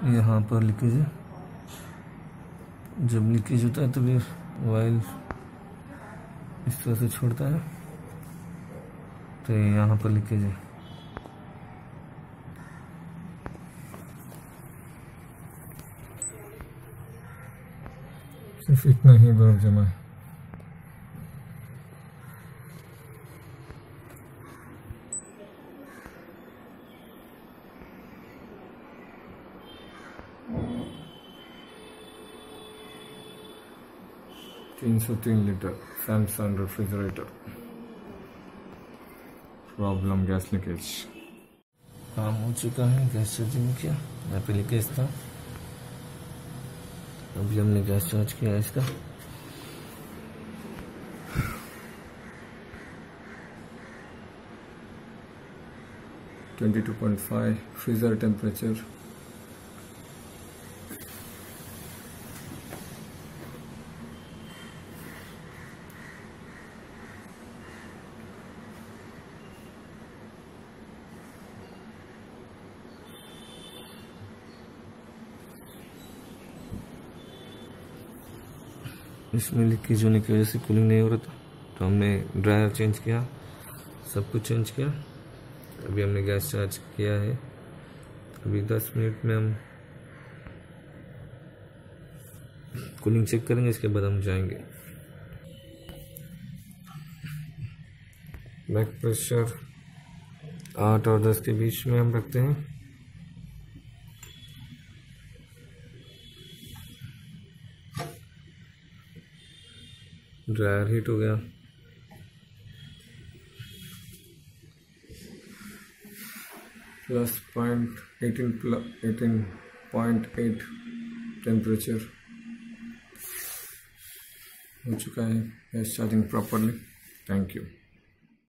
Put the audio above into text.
यहाँ पर लीकेज है। जब लीकेज होता है तो फिर ऑयल इस तरह से छोड़ता है, तो यहाँ पर लीकेज है। सिर्फ इतना ही बर्फ जमा है। $303 litre Samsung refrigerator. Problem gas leakage. काम हो चुका है, गैस चार्जिंग किया। यहाँ पे लीकेज था, अभी हमने गैस चार्ज किया इसका। $22.5 फ्रीजर टेम्परेचर। इसमें लीकेज होने की वजह से कूलिंग नहीं हो रहा था, तो हमने ड्रायर चेंज किया, सब कुछ चेंज किया। अभी हमने गैस चार्ज किया है। अभी 10 मिनट में हम कूलिंग चेक करेंगे, इसके बाद हम जाएंगे। बैक प्रेशर 8 और 10 के बीच में हम रखते हैं। ड्रायर हीट हो गया। +18.8 टेम्परेचर हो चुका है। Gas charging properly. Thank you.